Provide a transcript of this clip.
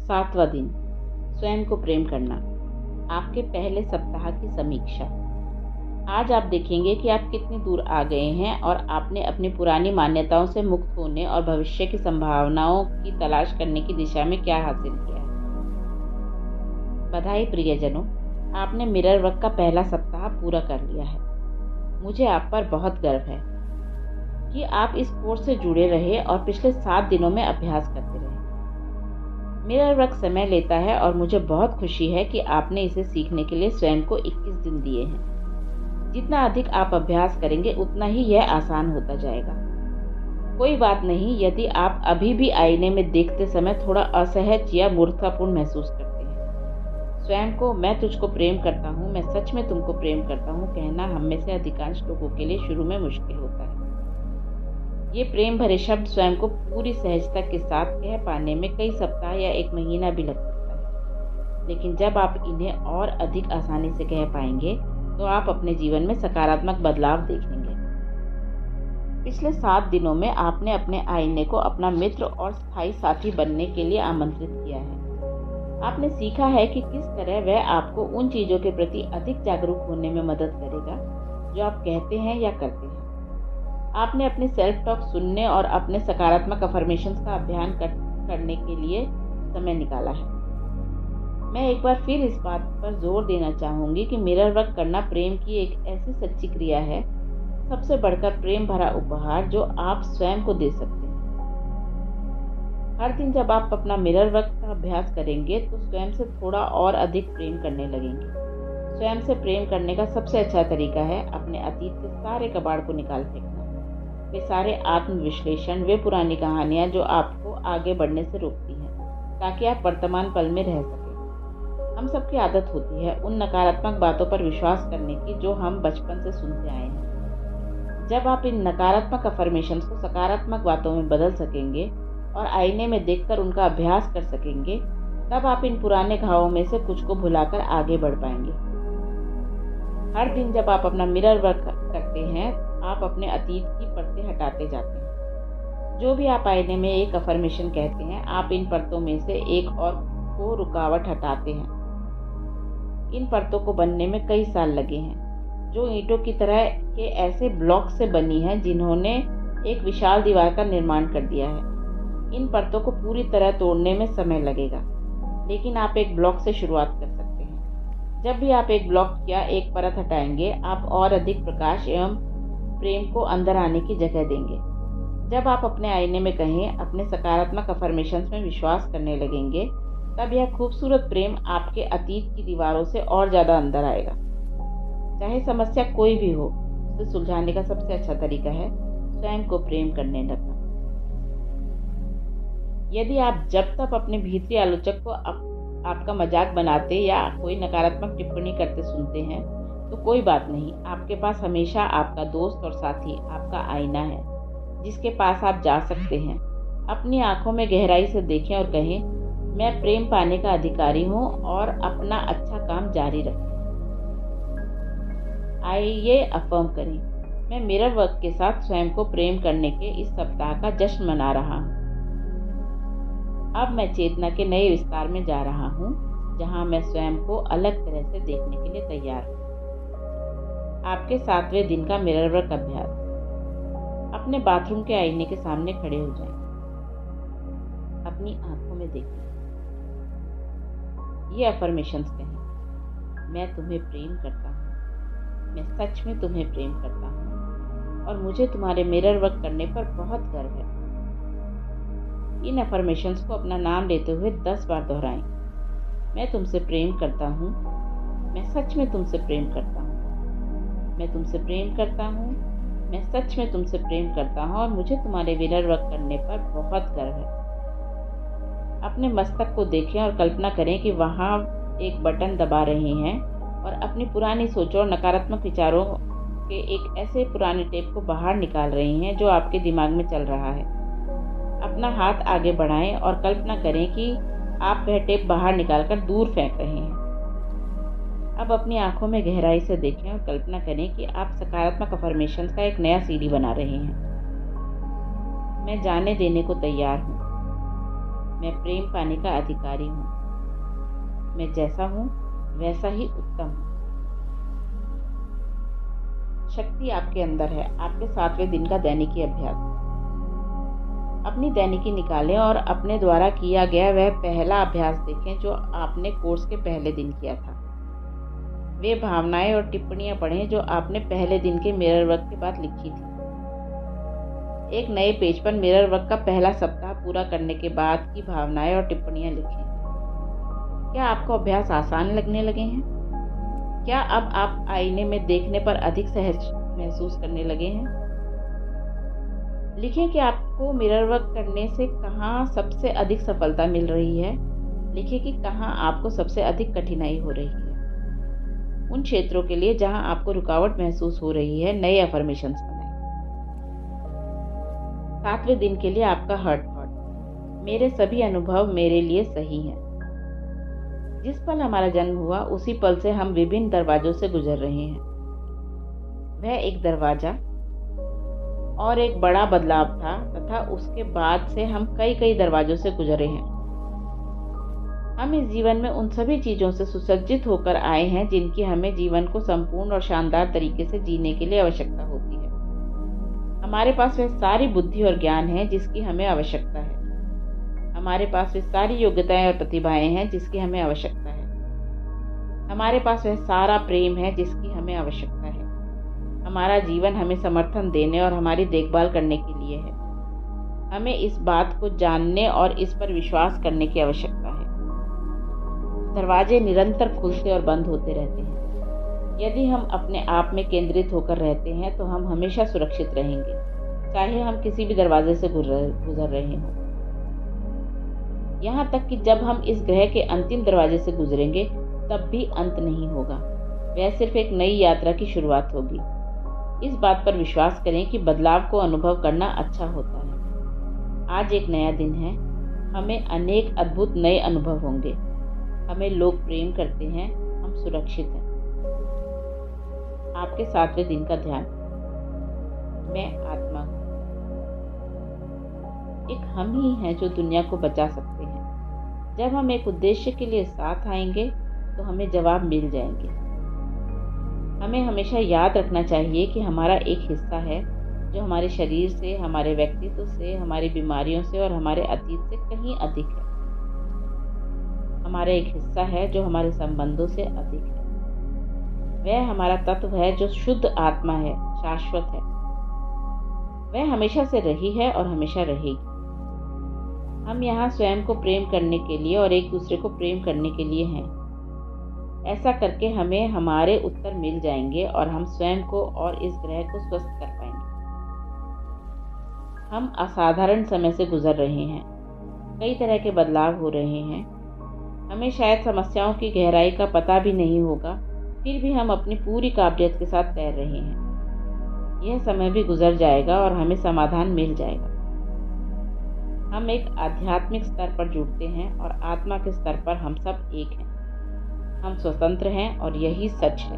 7वां दिन, स्वयं को प्रेम करना। आपके पहले सप्ताह की समीक्षा। आज आप देखेंगे कि आप कितनी दूर आ गए हैं और आपने अपनी पुरानी मान्यताओं से मुक्त होने और भविष्य की संभावनाओं की तलाश करने की दिशा में क्या हासिल किया है। बधाई प्रियजनों, आपने मिरर वर्क का पहला सप्ताह पूरा कर लिया है। मुझे आप पर बहुत गर्व है कि आप इस कोर्स से जुड़े रहे और पिछले 7 दिनों में अभ्यास करते रहे। मिरर वर्क समय लेता है और मुझे बहुत खुशी है कि आपने इसे सीखने के लिए स्वयं को 21 दिन दिए हैं। जितना अधिक आप अभ्यास करेंगे उतना ही यह आसान होता जाएगा। कोई बात नहीं यदि आप अभी भी आईने में देखते समय थोड़ा असहज या मूर्खतापूर्ण महसूस करते हैं। स्वयं को मैं तुझको प्रेम करता हूँ, मैं सच में तुमको प्रेम करता हूँ कहना हम में से अधिकांश लोगों के लिए शुरू में मुश्किल होता है। ये प्रेम भरे शब्द स्वयं को पूरी सहजता के साथ कह पाने में कई सप्ताह या 1 महीना भी लग सकता है, लेकिन जब आप इन्हें और अधिक आसानी से कह पाएंगे तो आप अपने जीवन में सकारात्मक बदलाव देखेंगे। पिछले 7 दिनों में आपने अपने आईने को अपना मित्र और स्थायी साथी बनने के लिए आमंत्रित किया है। आपने सीखा है कि किस तरह वह आपको उन चीज़ों के प्रति अधिक जागरूक होने में मदद करेगा जो आप कहते हैं या करते हैं। आपने अपने सेल्फ टॉक सुनने और अपने सकारात्मक अफर्मेशंस का अभ्यास करने के लिए समय निकाला है। मैं एक बार फिर इस बात पर जोर देना चाहूँगी कि मिरर वर्क करना प्रेम की एक ऐसी सच्ची क्रिया है, सबसे बढ़कर प्रेम भरा उपहार जो आप स्वयं को दे सकते हैं। हर दिन जब आप अपना मिरर वर्क का अभ्यास करेंगे तो स्वयं से थोड़ा और अधिक प्रेम करने लगेंगे। स्वयं से प्रेम करने का सबसे अच्छा तरीका है अपने अतीत के सारे कबाड़ को निकाल फेंकना। वे सारे आत्मविश्लेषण, वे पुरानी कहानियाँ जो आपको आगे बढ़ने से रोकती हैं, ताकि आप वर्तमान पल में रह सकें। हम सबकी आदत होती है उन नकारात्मक बातों पर विश्वास करने की जो हम बचपन से सुनते आए हैं। जब आप इन नकारात्मक अफर्मेशंस को सकारात्मक बातों में बदल सकेंगे और आईने में देखकर उनका अभ्यास कर सकेंगे, तब आप इन पुराने घावों में से कुछ को भुलाकर आगे बढ़ पाएंगे। हर दिन जब आप अपना मिरर वर्क करते हैं, आप अपने अतीत की परतें हटाते जाते हैं। जो भी आप आईने में एक अफर्मेशन कहते हैं, आप इन परतों में से एक और को रुकावट हटाते हैं। इन परतों को बनने में कई साल लगे हैं, जो ईंटों की तरह के ऐसे ब्लॉक से बनी हैं जिन्होंने एक विशाल दीवार का निर्माण कर दिया है। इन परतों को पूरी तरह तोड़ने में समय लगेगा, लेकिन आप एक ब्लॉक से शुरुआत कर सकते हैं। जब भी आप एक ब्लॉक या एक परत हटाएंगे, आप और अधिक प्रकाश एवं प्रेम को अंदर आने की जगह देंगे। जब आप अपने आईने में कहें, अपने सकारात्मक अफर्मेशंस में विश्वास करने लगेंगे, तब यह खूबसूरत प्रेम आपके अतीत की दीवारों से और ज़्यादा अंदर आएगा। चाहे समस्या कोई भी हो, उसे सुलझाने का सबसे अच्छा तरीका है स्वयं को प्रेम करने लगना। यदि आप जब तक अपने भीतरी आलोचक को आपका मजाक बनाते या कोई नकारात्मक टिप्पणी करते सुनते हैं, तो कोई बात नहीं। आपके पास हमेशा आपका दोस्त और साथी, आपका आईना है, जिसके पास आप जा सकते हैं। अपनी आंखों में गहराई से देखें और कहें, मैं प्रेम पाने का अधिकारी हूँ और अपना अच्छा काम जारी रखें। आइए अफर्म करें, मैं मिरर वर्क के साथ स्वयं को प्रेम करने के इस सप्ताह का जश्न मना रहा हूँ। अब मैं चेतना के नए विस्तार में जा रहा हूँ, जहाँ मैं स्वयं को अलग तरह से देखने के लिए तैयार हूँ। आपके 7वें दिन का मिरर वर्क अभ्यास। अपने बाथरूम के आईने के सामने खड़े हो जाएं। अपनी आंखों में देखें। ये अफर्मेशंस कहें, मैं तुम्हें प्रेम करता हूँ, मैं सच में तुम्हें प्रेम करता हूँ और मुझे तुम्हारे मिरर वर्क करने पर बहुत गर्व है। इन अफर्मेशंस को अपना नाम लेते हुए 10 बार दोहराएं। मैं तुमसे प्रेम करता हूँ, मैं सच में तुमसे प्रेम करता हूँ, मैं तुमसे प्रेम करता हूँ, मैं सच में तुमसे प्रेम करता हूँ और मुझे तुम्हारे मिरर वर्क करने पर बहुत गर्व है। अपने मस्तक को देखें और कल्पना करें कि वहाँ एक बटन दबा रहे हैं और अपनी पुरानी सोचों और नकारात्मक विचारों के एक ऐसे पुराने टेप को बाहर निकाल रहे हैं जो आपके दिमाग में चल रहा है। अपना हाथ आगे बढ़ाएं और कल्पना करें कि आप वह टेप बाहर निकालकर दूर फेंक रहे हैं। अब अपनी आंखों में गहराई से देखें और कल्पना करें कि आप सकारात्मक अफर्मेशंस का एक नया सीडी बना रहे हैं। मैं जाने देने को तैयार हूँ। मैं प्रेम पाने का अधिकारी हूँ। मैं जैसा हूँ वैसा ही उत्तम हूँ। शक्ति आपके अंदर है। आपके 7वें दिन का दैनिकी अभ्यास। अपनी दैनिकी निकालें और अपने द्वारा किया गया वह पहला अभ्यास देखें जो आपने कोर्स के पहले दिन किया था। वे भावनाएं और टिप्पणियां पढ़ें जो आपने पहले दिन के मिरर वर्क के बाद लिखी थी। एक नए पेज पर मिरर वर्क का पहला सप्ताह पूरा करने के बाद की भावनाएं और टिप्पणियां लिखें। क्या आपको अभ्यास आसान लगने लगे हैं? क्या अब आप आईने में देखने पर अधिक सहज महसूस करने लगे हैं? लिखें कि आपको मिरर वर्क करने से कहाँ सबसे अधिक सफलता मिल रही है। लिखें कि कहाँ आपको सबसे अधिक कठिनाई हो रही है। उन क्षेत्रों के लिए जहां आपको रुकावट महसूस हो रही है नए अफर्मेशंस बनाएं। 7वें दिन के लिए आपका हर्ट थॉट। मेरे सभी अनुभव मेरे लिए सही हैं। जिस पल हमारा जन्म हुआ उसी पल से हम विभिन्न दरवाजों से गुजर रहे हैं। वह एक दरवाजा और एक बड़ा बदलाव था तथा उसके बाद से हम कई दरवाजों से गुजरे हैं। हम इस जीवन में उन सभी चीज़ों से सुसज्जित होकर आए हैं जिनकी हमें जीवन को संपूर्ण और शानदार तरीके से जीने के लिए आवश्यकता होती है। हमारे पास वह सारी बुद्धि और ज्ञान है जिसकी हमें आवश्यकता है। हमारे पास वे सारी योग्यताएं और प्रतिभाएं हैं जिसकी हमें आवश्यकता है। हमारे पास वह सारा प्रेम है जिसकी हमें आवश्यकता है। हमारा जीवन हमें समर्थन देने और हमारी देखभाल करने के लिए है। हमें इस बात को जानने और इस पर विश्वास करने की आवश्यकता है। दरवाजे निरंतर खुलते और बंद होते रहते हैं। यदि हम अपने आप में केंद्रित होकर रहते हैं तो हम हमेशा सुरक्षित रहेंगे, चाहे हम किसी भी दरवाजे से गुजर रहे हों। यहाँ तक कि जब हम इस ग्रह के अंतिम दरवाजे से गुजरेंगे तब भी अंत नहीं होगा। वह सिर्फ एक नई यात्रा की शुरुआत होगी। इस बात पर विश्वास करें कि बदलाव को अनुभव करना अच्छा होता है। आज एक नया दिन है। हमें अनेक अद्भुत नए अनुभव होंगे। हमें लोग प्रेम करते हैं। हम सुरक्षित हैं। आपके 7वें दिन का ध्यान। मैं आत्मा हूँ। एक हम ही हैं जो दुनिया को बचा सकते हैं। जब हम एक उद्देश्य के लिए साथ आएंगे तो हमें जवाब मिल जाएंगे। हमें हमेशा याद रखना चाहिए कि हमारा एक हिस्सा है जो हमारे शरीर से, हमारे व्यक्तित्व से, हमारी बीमारियों से और हमारे अतीत से कहीं अधिक है। हमारा एक हिस्सा है जो हमारे संबंधों से अधिक है। वह हमारा तत्व है जो शुद्ध आत्मा है, शाश्वत है। वह हमेशा से रही है और हमेशा रहेगी। हम यहाँ स्वयं को प्रेम करने के लिए और एक दूसरे को प्रेम करने के लिए हैं। ऐसा करके हमें हमारे उत्तर मिल जाएंगे और हम स्वयं को और इस ग्रह को स्वस्थ कर पाएंगे। हम असाधारण समय से गुजर रहे हैं। कई तरह के बदलाव हो रहे हैं। हमें शायद समस्याओं की गहराई का पता भी नहीं होगा, फिर भी हम अपनी पूरी काबिलियत के साथ तैर रहे हैं। यह समय भी गुजर जाएगा और हमें समाधान मिल जाएगा। हम एक आध्यात्मिक स्तर पर जुड़ते हैं और आत्मा के स्तर पर हम सब एक हैं। हम स्वतंत्र हैं और यही सच है।